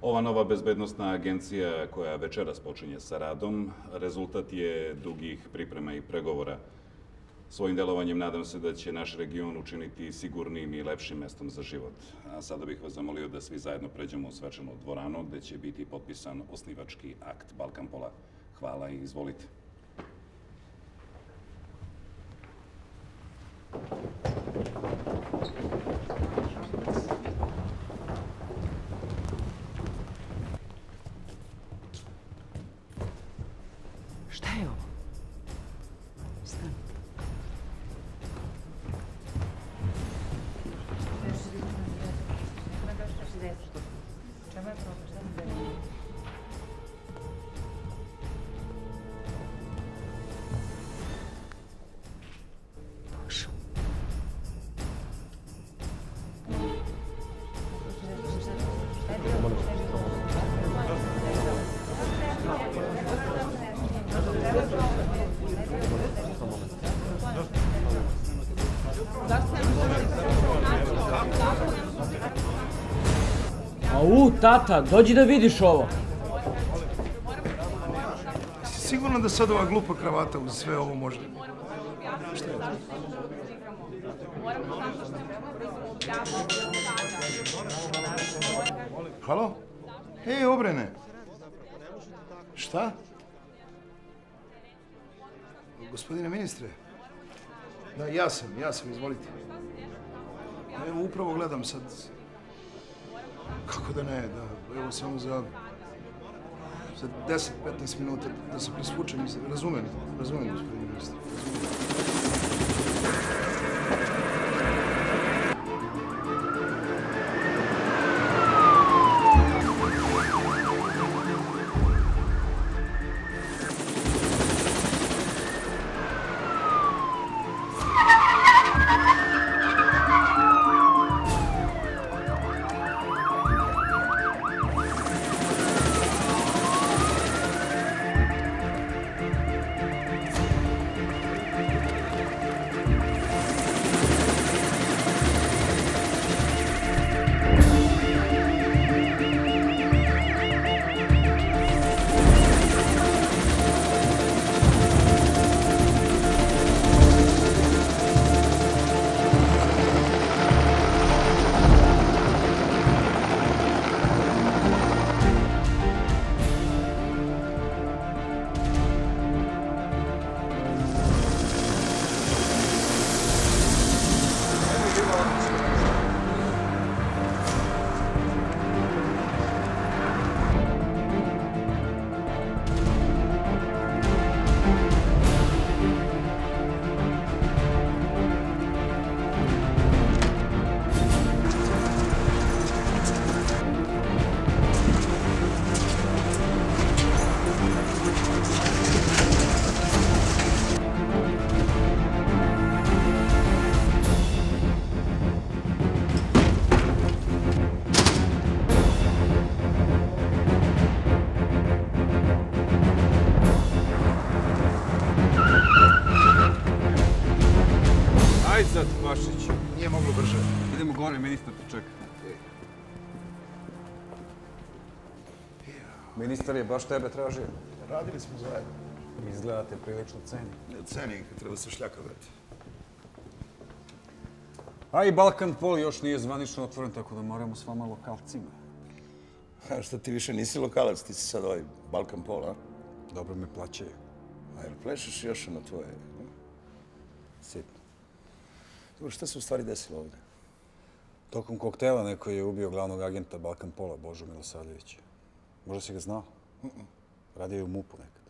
Ova nova bezbednostna agencija koja večeras počinje sa radom, rezultat je dugih priprema i pregovora. Svojim delovanjem nadam se da će naš region učiniti sigurnijim i lepšim mestom za život. A sada bih vas zamolio da svi zajedno pređemo u svečanu dvoranu gde će biti potpisan osnivački akt Balkanpola. Hvala i izvolite. Šta je ovo? Stani. Čemu je problem? Šta se dešava? Bože. Au, tata, dođi da vidiš ovo. Si sigurno da sad ova glupa kravata uz sve ovo može? Šta je to? Halo? Ej, Obrene! Šta? Gospodine ministre? Da, ja sam, izvolite. Evo, upravo gledam sad. Kako da ne, da, evo samo za 10-15 minuta da se presvučem. Razumem, gospodine ministre. Ajde sad, Pašić. Nije moglo brže. Idemo gore, ministar te čeka. Ministar je baš tebe tražio. Radili smo zajedno. Izgledate prilično ceni. Ne ceni kad treba se šljaka vrati. A i Balkanpol još nije zvanično otvoren, tako da moramo s vama lokalcima. A šta ti više nisi lokalac, ti si sad ovaj Balkanpol, a? Dobro me plaćaju. A jel plešeš još na tvoje? Sitno. Dobro, šta se u stvari desilo ovdje? Tokom koktela neko je ubio glavnog agenta Balkanpola, Božu Milosavljevića. Možda si ga znao? Radio je u MUP-u nekad.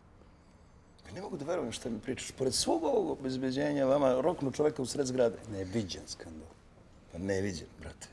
Ne mogu da verujem što mi pričaš. Pored svog ovog obezbeđenja vama roknu čoveka u sred zgrade. Neviđen skandal. Pa neviđen, brate.